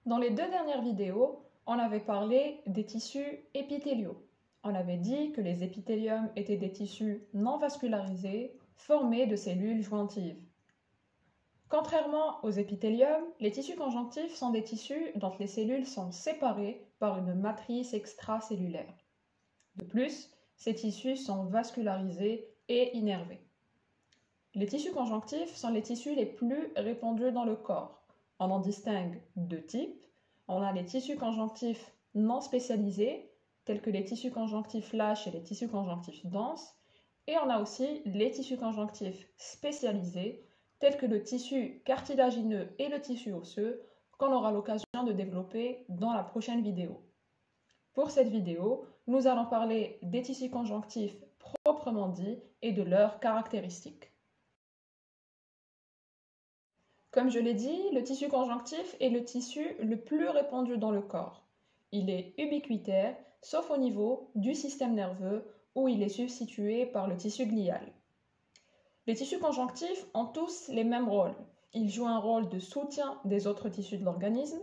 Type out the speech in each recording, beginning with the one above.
Dans les deux dernières vidéos, on avait parlé des tissus épithéliaux. On avait dit que les épithéliums étaient des tissus non vascularisés formés de cellules jointives. Contrairement aux épithéliums, les tissus conjonctifs sont des tissus dont les cellules sont séparées par une matrice extracellulaire. De plus, ces tissus sont vascularisés et innervés. Les tissus conjonctifs sont les tissus les plus répandus dans le corps. On en distingue deux types. On a les tissus conjonctifs non spécialisés, tels que les tissus conjonctifs lâches et les tissus conjonctifs denses. Et on a aussi les tissus conjonctifs spécialisés, tels que le tissu cartilagineux et le tissu osseux, qu'on aura l'occasion de développer dans la prochaine vidéo. Pour cette vidéo, nous allons parler des tissus conjonctifs proprement dits et de leurs caractéristiques. Comme je l'ai dit, le tissu conjonctif est le tissu le plus répandu dans le corps. Il est ubiquitaire, sauf au niveau du système nerveux où il est substitué par le tissu glial. Les tissus conjonctifs ont tous les mêmes rôles. Ils jouent un rôle de soutien des autres tissus de l'organisme.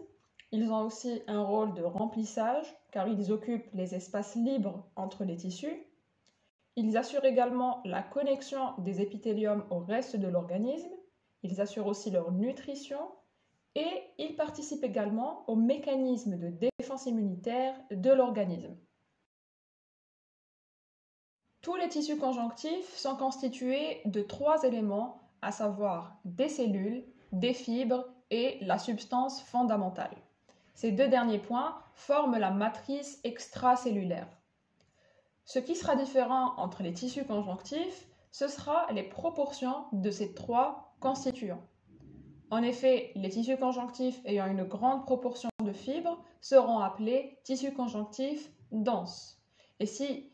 Ils ont aussi un rôle de remplissage, car ils occupent les espaces libres entre les tissus. Ils assurent également la connexion des épithéliums au reste de l'organisme. Ils assurent aussi leur nutrition et ils participent également au mécanisme de défense immunitaire de l'organisme. Tous les tissus conjonctifs sont constitués de trois éléments, à savoir des cellules, des fibres et la substance fondamentale. Ces deux derniers points forment la matrice extracellulaire. Ce qui sera différent entre les tissus conjonctifs, ce sera les proportions de ces trois constituants. En effet, les tissus conjonctifs ayant une grande proportion de fibres seront appelés tissus conjonctifs denses. Et si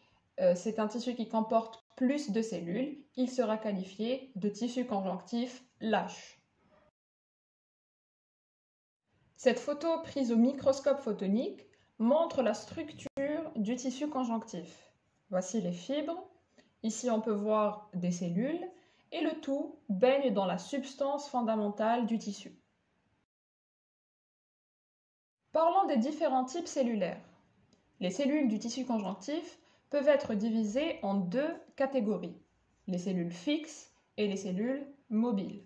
c'est un tissu qui comporte plus de cellules, il sera qualifié de tissu conjonctif lâche. Cette photo prise au microscope photonique montre la structure du tissu conjonctif. Voici les fibres. Ici, on peut voir des cellules et le tout baigne dans la substance fondamentale du tissu. Parlons des différents types cellulaires. Les cellules du tissu conjonctif peuvent être divisées en deux catégories, les cellules fixes et les cellules mobiles.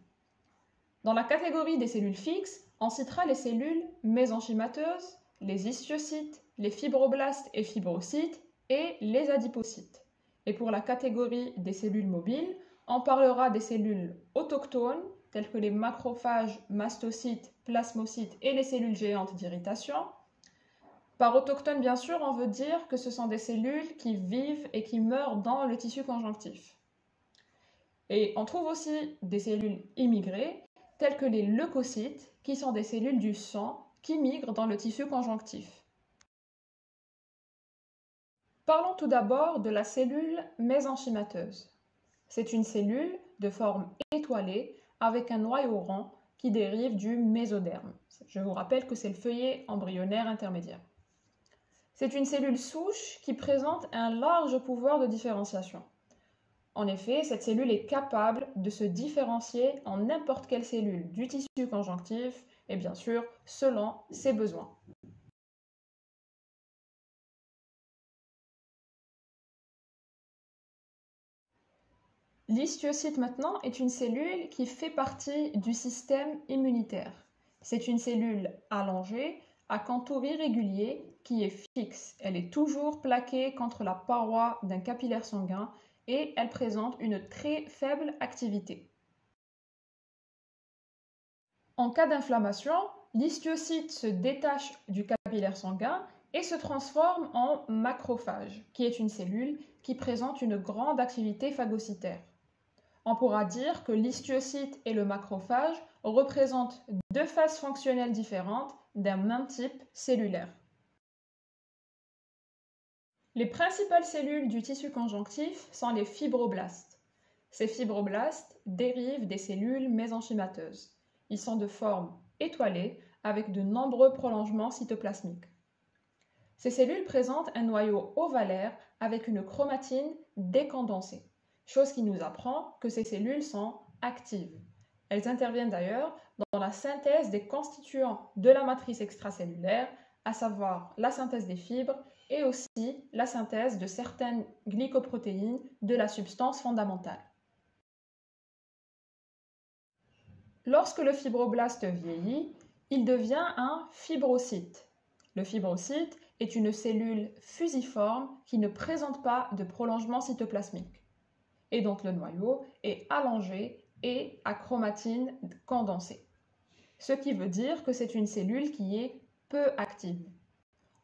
Dans la catégorie des cellules fixes, on citera les cellules mésenchymateuses, les histiocytes, les fibroblastes et fibrocytes et les adipocytes. Et pour la catégorie des cellules mobiles, on parlera des cellules autochtones, telles que les macrophages, mastocytes, plasmocytes et les cellules géantes d'irritation. Par autochtone, bien sûr, on veut dire que ce sont des cellules qui vivent et qui meurent dans le tissu conjonctif. Et on trouve aussi des cellules immigrées, telles que les leucocytes, qui sont des cellules du sang qui migrent dans le tissu conjonctif. Parlons tout d'abord de la cellule mésenchymateuse. C'est une cellule de forme étoilée avec un noyau rond qui dérive du mésoderme. Je vous rappelle que c'est le feuillet embryonnaire intermédiaire. C'est une cellule souche qui présente un large pouvoir de différenciation. En effet, cette cellule est capable de se différencier en n'importe quelle cellule du tissu conjonctif et bien sûr selon ses besoins. L'histiocyte maintenant est une cellule qui fait partie du système immunitaire. C'est une cellule allongée à contour irrégulier qui est fixe. Elle est toujours plaquée contre la paroi d'un capillaire sanguin et elle présente une très faible activité. En cas d'inflammation, l'histiocyte se détache du capillaire sanguin et se transforme en macrophage, qui est une cellule qui présente une grande activité phagocytaire. On pourra dire que l'histiocyte et le macrophage représentent deux phases fonctionnelles différentes d'un même type cellulaire. Les principales cellules du tissu conjonctif sont les fibroblastes. Ces fibroblastes dérivent des cellules mésenchymateuses. Ils sont de forme étoilée avec de nombreux prolongements cytoplasmiques. Ces cellules présentent un noyau ovalaire avec une chromatine décondensée, chose qui nous apprend que ces cellules sont actives. Elles interviennent d'ailleurs dans la synthèse des constituants de la matrice extracellulaire, à savoir la synthèse des fibres et aussi la synthèse de certaines glycoprotéines de la substance fondamentale. Lorsque le fibroblaste vieillit, il devient un fibrocyte. Le fibrocyte est une cellule fusiforme qui ne présente pas de prolongement cytoplasmique. Et donc le noyau est allongé et à chromatine condensée. Ce qui veut dire que c'est une cellule qui est peu active.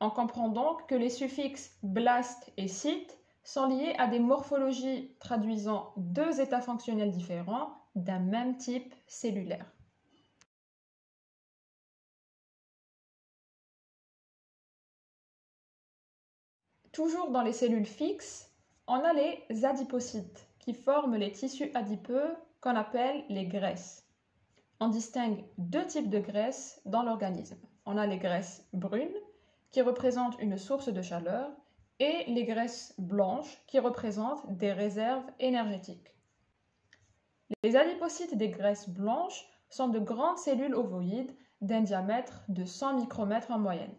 On comprend donc que les suffixes blast et cyte sont liés à des morphologies traduisant deux états fonctionnels différents d'un même type cellulaire. Toujours dans les cellules fixes, on a les adipocytes qui forment les tissus adipeux qu'on appelle les graisses. On distingue deux types de graisses dans l'organisme. On a les graisses brunes qui représentent une source de chaleur et les graisses blanches qui représentent des réserves énergétiques. Les adipocytes des graisses blanches sont de grandes cellules ovoïdes d'un diamètre de 100 micromètres en moyenne.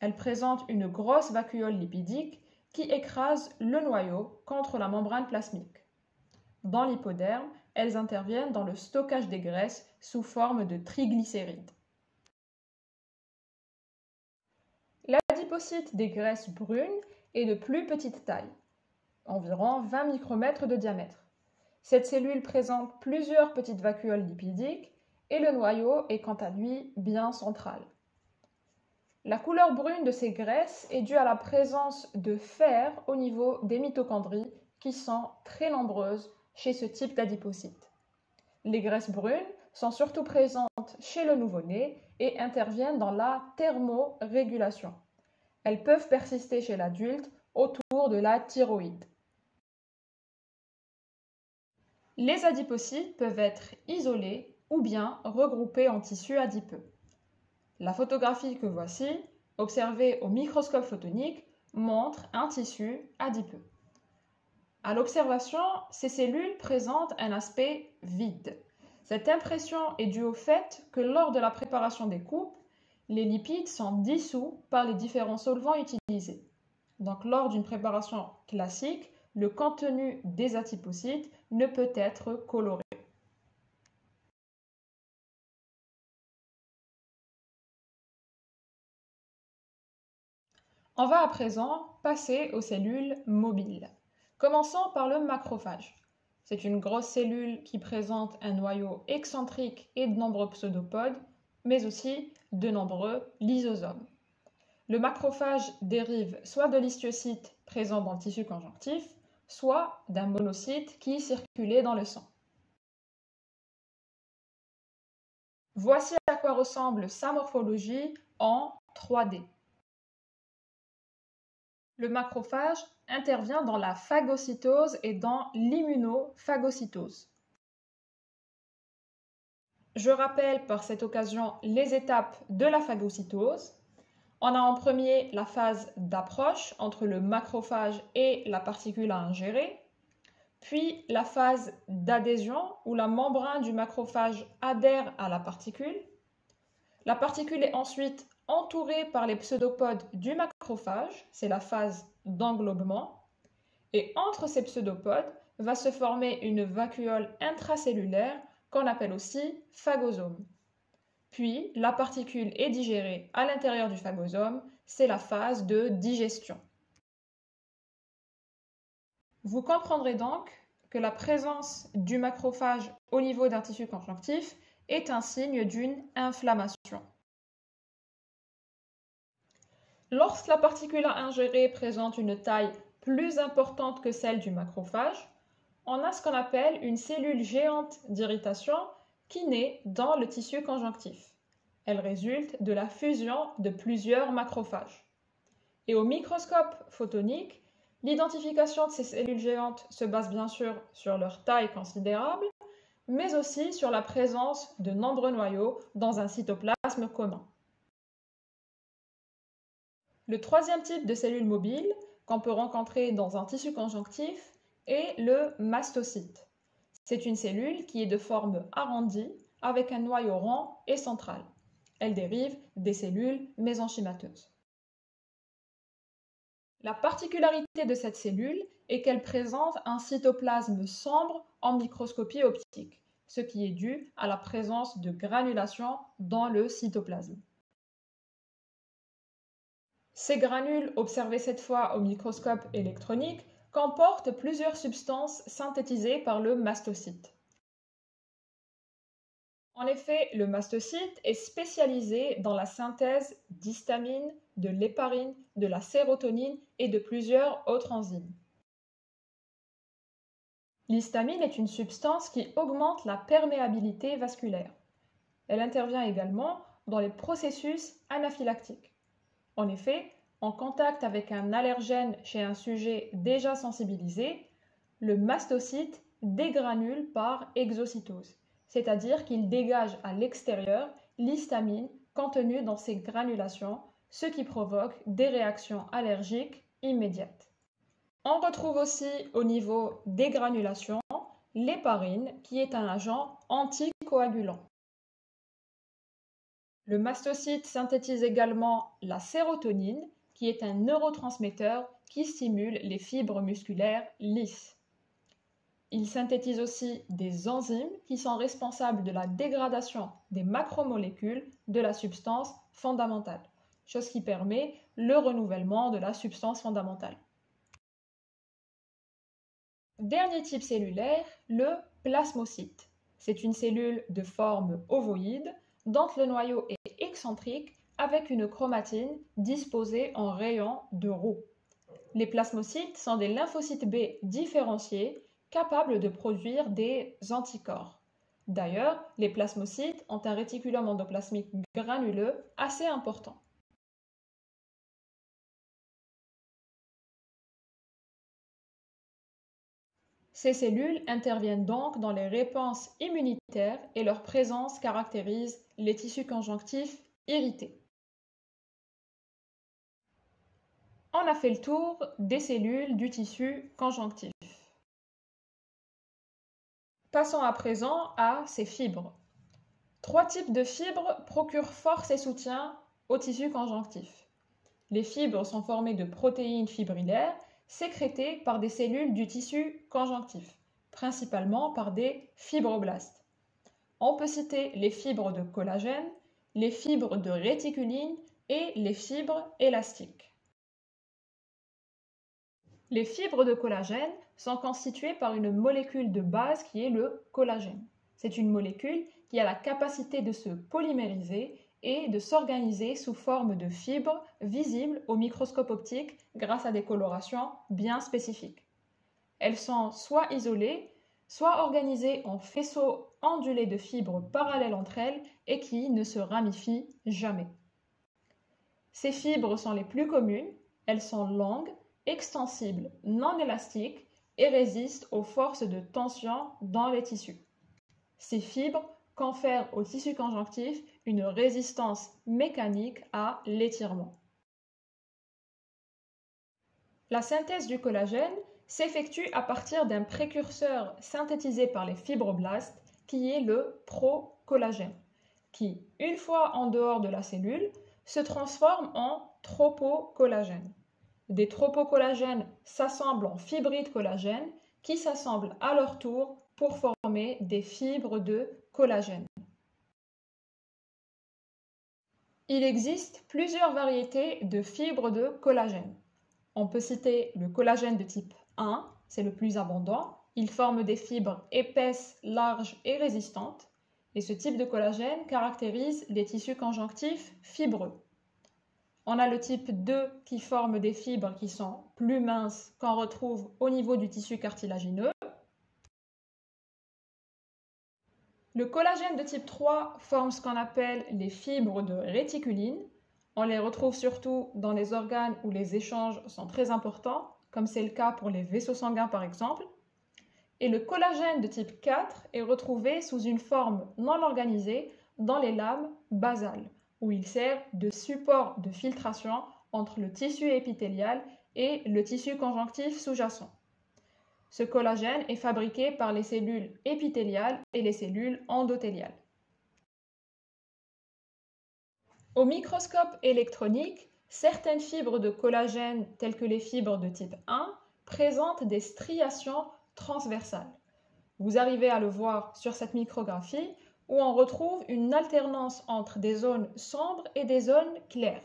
Elles présentent une grosse vacuole lipidique qui écrase le noyau contre la membrane plasmique. Dans l'hypoderme, elles interviennent dans le stockage des graisses sous forme de triglycérides. L'adipocyte des graisses brunes est de plus petite taille, environ 20 micromètres de diamètre. Cette cellule présente plusieurs petites vacuoles lipidiques et le noyau est quant à lui bien central. La couleur brune de ces graisses est due à la présence de fer au niveau des mitochondries qui sont très nombreuses chez ce type d'adipocyte. Les graisses brunes sont surtout présentes chez le nouveau-né et interviennent dans la thermorégulation. Elles peuvent persister chez l'adulte autour de la thyroïde. Les adipocytes peuvent être isolés ou bien regroupés en tissus adipeux. La photographie que voici, observée au microscope photonique, montre un tissu adipeux. À l'observation, ces cellules présentent un aspect vide. Cette impression est due au fait que lors de la préparation des coupes, les lipides sont dissous par les différents solvants utilisés. Donc lors d'une préparation classique, le contenu des adipocytes ne peut être coloré. On va à présent passer aux cellules mobiles. Commençons par le macrophage. C'est une grosse cellule qui présente un noyau excentrique et de nombreux pseudopodes, mais aussi de nombreux lysosomes. Le macrophage dérive soit de l'histiocyte présent dans le tissu conjonctif, soit d'un monocyte qui circulait dans le sang. Voici à quoi ressemble sa morphologie en 3D. Le macrophage intervient dans la phagocytose et dans l'immunophagocytose. Je rappelle par cette occasion les étapes de la phagocytose. On a en premier la phase d'approche entre le macrophage et la particule à ingérer, puis la phase d'adhésion où la membrane du macrophage adhère à la particule. La particule est ensuite entourée par les pseudopodes du macrophage, c'est la phase d'englobement, et entre ces pseudopodes va se former une vacuole intracellulaire qu'on appelle aussi phagosome. Puis la particule est digérée à l'intérieur du phagosome, c'est la phase de digestion. Vous comprendrez donc que la présence du macrophage au niveau d'un tissu conjonctif est un signe d'une inflammation. Lorsque la particule à ingérer présente une taille plus importante que celle du macrophage, on a ce qu'on appelle une cellule géante d'irritation qui naît dans le tissu conjonctif. Elle résulte de la fusion de plusieurs macrophages. Et au microscope photonique, l'identification de ces cellules géantes se base bien sûr sur leur taille considérable, mais aussi sur la présence de nombreux noyaux dans un cytoplasme commun. Le troisième type de cellules mobiles qu'on peut rencontrer dans un tissu conjonctif est le mastocyte. C'est une cellule qui est de forme arrondie avec un noyau rond et central. Elle dérive des cellules mésenchymateuses. La particularité de cette cellule est qu'elle présente un cytoplasme sombre en microscopie optique, ce qui est dû à la présence de granulation dans le cytoplasme. Ces granules, observées cette fois au microscope électronique, comportent plusieurs substances synthétisées par le mastocyte. En effet, le mastocyte est spécialisé dans la synthèse d'histamine, de l'héparine, de la sérotonine et de plusieurs autres enzymes. L'histamine est une substance qui augmente la perméabilité vasculaire. Elle intervient également dans les processus anaphylactiques. En effet, en contact avec un allergène chez un sujet déjà sensibilisé, le mastocyte dégranule par exocytose, c'est-à-dire qu'il dégage à l'extérieur l'histamine contenue dans ces granulations, ce qui provoque des réactions allergiques immédiates. On retrouve aussi au niveau des granulations l'héparine qui est un agent anticoagulant. Le mastocyte synthétise également la sérotonine qui est un neurotransmetteur qui stimule les fibres musculaires lisses. Il synthétise aussi des enzymes qui sont responsables de la dégradation des macromolécules de la substance fondamentale, chose qui permet le renouvellement de la substance fondamentale. Dernier type cellulaire, le plasmocyte. C'est une cellule de forme ovoïde dont le noyau est excentrique avec une chromatine disposée en rayons de roue. Les plasmocytes sont des lymphocytes B différenciés capables de produire des anticorps. D'ailleurs, les plasmocytes ont un réticulum endoplasmique granuleux assez important. Ces cellules interviennent donc dans les réponses immunitaires et leur présence caractérise les tissus conjonctifs irrités. On a fait le tour des cellules du tissu conjonctif. Passons à présent à ces fibres. Trois types de fibres procurent force et soutien au tissu conjonctif. Les fibres sont formées de protéines fibrillaires sécrétées par des cellules du tissu conjonctif, principalement par des fibroblastes. On peut citer les fibres de collagène, les fibres de réticuline et les fibres élastiques. Les fibres de collagène sont constituées par une molécule de base qui est le collagène. C'est une molécule qui a la capacité de se polymériser et de s'organiser sous forme de fibres visibles au microscope optique grâce à des colorations bien spécifiques. Elles sont soit isolées, soit organisées en faisceaux ondulés de fibres parallèles entre elles et qui ne se ramifient jamais. Ces fibres sont les plus communes, elles sont longues, extensibles, non élastiques et résistent aux forces de tension dans les tissus. Ces fibres confèrent au tissu conjonctif une résistance mécanique à l'étirement. La synthèse du collagène s'effectue à partir d'un précurseur synthétisé par les fibroblastes qui est le procollagène, qui, une fois en dehors de la cellule, se transforme en tropocollagène. Des tropocollagènes s'assemblent en fibrides collagène qui s'assemblent à leur tour pour former des fibres de collagène. Il existe plusieurs variétés de fibres de collagène. On peut citer le collagène de type 1, c'est le plus abondant. Il forme des fibres épaisses, larges et résistantes. Et ce type de collagène caractérise les tissus conjonctifs fibreux. On a le type 2 qui forme des fibres qui sont plus minces qu'on retrouve au niveau du tissu cartilagineux. Le collagène de type 3 forme ce qu'on appelle les fibres de réticuline. On les retrouve surtout dans les organes où les échanges sont très importants, comme c'est le cas pour les vaisseaux sanguins par exemple. Et le collagène de type 4 est retrouvé sous une forme non organisée dans les lames basales, où il sert de support de filtration entre le tissu épithélial et le tissu conjonctif sous-jacent. Ce collagène est fabriqué par les cellules épithéliales et les cellules endothéliales. Au microscope électronique, certaines fibres de collagène, telles que les fibres de type 1, présentent des striations transversales. Vous arrivez à le voir sur cette micrographie où on retrouve une alternance entre des zones sombres et des zones claires.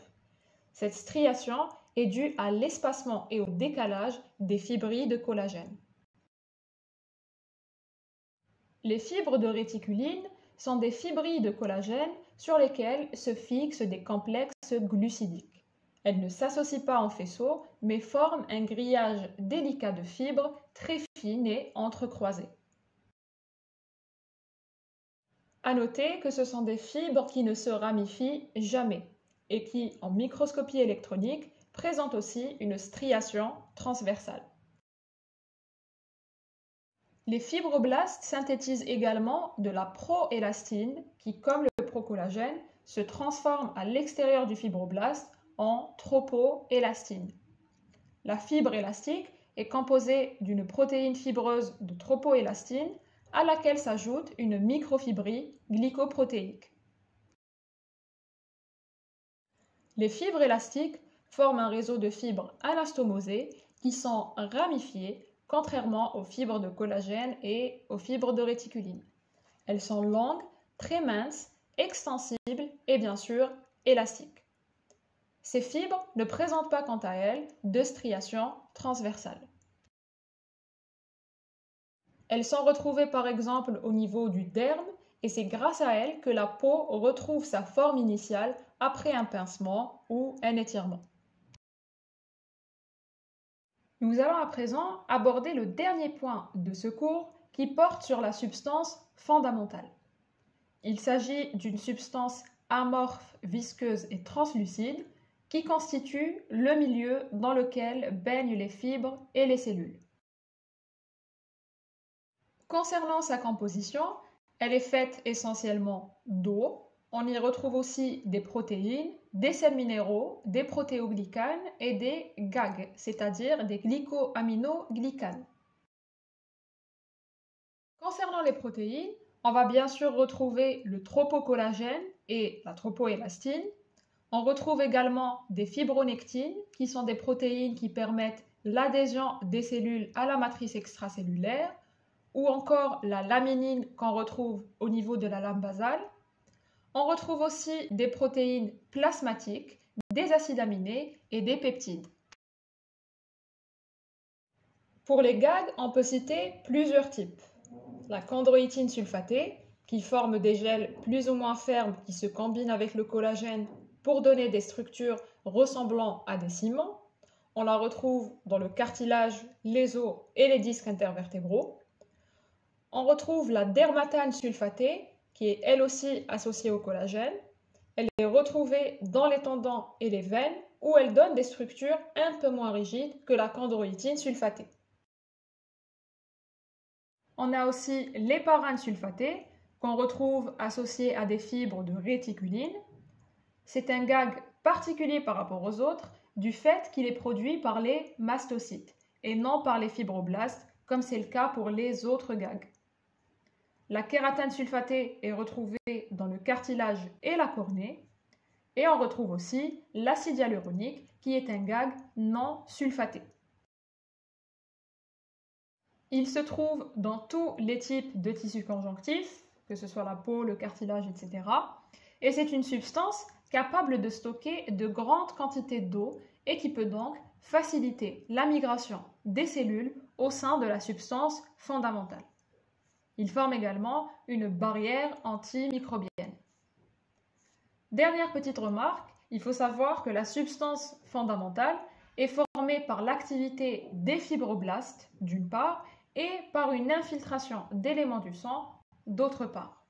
Cette striation est due à l'espacement et au décalage des fibrilles de collagène. Les fibres de réticuline sont des fibrilles de collagène sur lesquelles se fixent des complexes glucidiques. Elles ne s'associent pas en faisceau, mais forment un grillage délicat de fibres très fines et entrecroisées. À noter que ce sont des fibres qui ne se ramifient jamais et qui, en microscopie électronique, présentent aussi une striation transversale. Les fibroblastes synthétisent également de la proélastine qui, comme le procollagène, se transforme à l'extérieur du fibroblaste en tropoélastine. La fibre élastique est composée d'une protéine fibreuse de tropoélastine à laquelle s'ajoute une microfibrille glycoprotéique. Les fibres élastiques forment un réseau de fibres anastomosées qui sont ramifiées, contrairement aux fibres de collagène et aux fibres de réticuline. Elles sont longues, très minces, extensibles et bien sûr élastiques. Ces fibres ne présentent pas quant à elles de striations transversales. Elles sont retrouvées par exemple au niveau du derme et c'est grâce à elles que la peau retrouve sa forme initiale après un pincement ou un étirement. Nous allons à présent aborder le dernier point de ce cours qui porte sur la substance fondamentale. Il s'agit d'une substance amorphe, visqueuse et translucide qui constitue le milieu dans lequel baignent les fibres et les cellules. Concernant sa composition, elle est faite essentiellement d'eau. On y retrouve aussi des protéines, des sels minéraux, des protéoglycanes et des GAG, c'est-à-dire des glycoaminoglycanes. Concernant les protéines, on va bien sûr retrouver le tropocollagène et la tropoélastine. On retrouve également des fibronectines, qui sont des protéines qui permettent l'adhésion des cellules à la matrice extracellulaire, ou encore la laminine qu'on retrouve au niveau de la lame basale. On retrouve aussi des protéines plasmatiques, des acides aminés et des peptides. Pour les GAG, on peut citer plusieurs types. La chondroïtine sulfatée, qui forme des gels plus ou moins fermes qui se combinent avec le collagène pour donner des structures ressemblant à des ciments. On la retrouve dans le cartilage, les os et les disques intervertébraux. On retrouve la dermatane sulfatée, qui est elle aussi associée au collagène. Elle est retrouvée dans les tendons et les veines, où elle donne des structures un peu moins rigides que la chondroïtine sulfatée. On a aussi l'héparane sulfatée, qu'on retrouve associée à des fibres de réticuline. C'est un GAG particulier par rapport aux autres, du fait qu'il est produit par les mastocytes, et non par les fibroblastes, comme c'est le cas pour les autres GAG. La kératane sulfatée est retrouvée dans le cartilage et la cornée. Et on retrouve aussi l'acide hyaluronique qui est un GAG non sulfaté. Il se trouve dans tous les types de tissus conjonctifs, que ce soit la peau, le cartilage, etc. Et c'est une substance capable de stocker de grandes quantités d'eau et qui peut donc faciliter la migration des cellules au sein de la substance fondamentale. Il forme également une barrière antimicrobienne. Dernière petite remarque, il faut savoir que la substance fondamentale est formée par l'activité des fibroblastes, d'une part, et par une infiltration d'éléments du sang, d'autre part.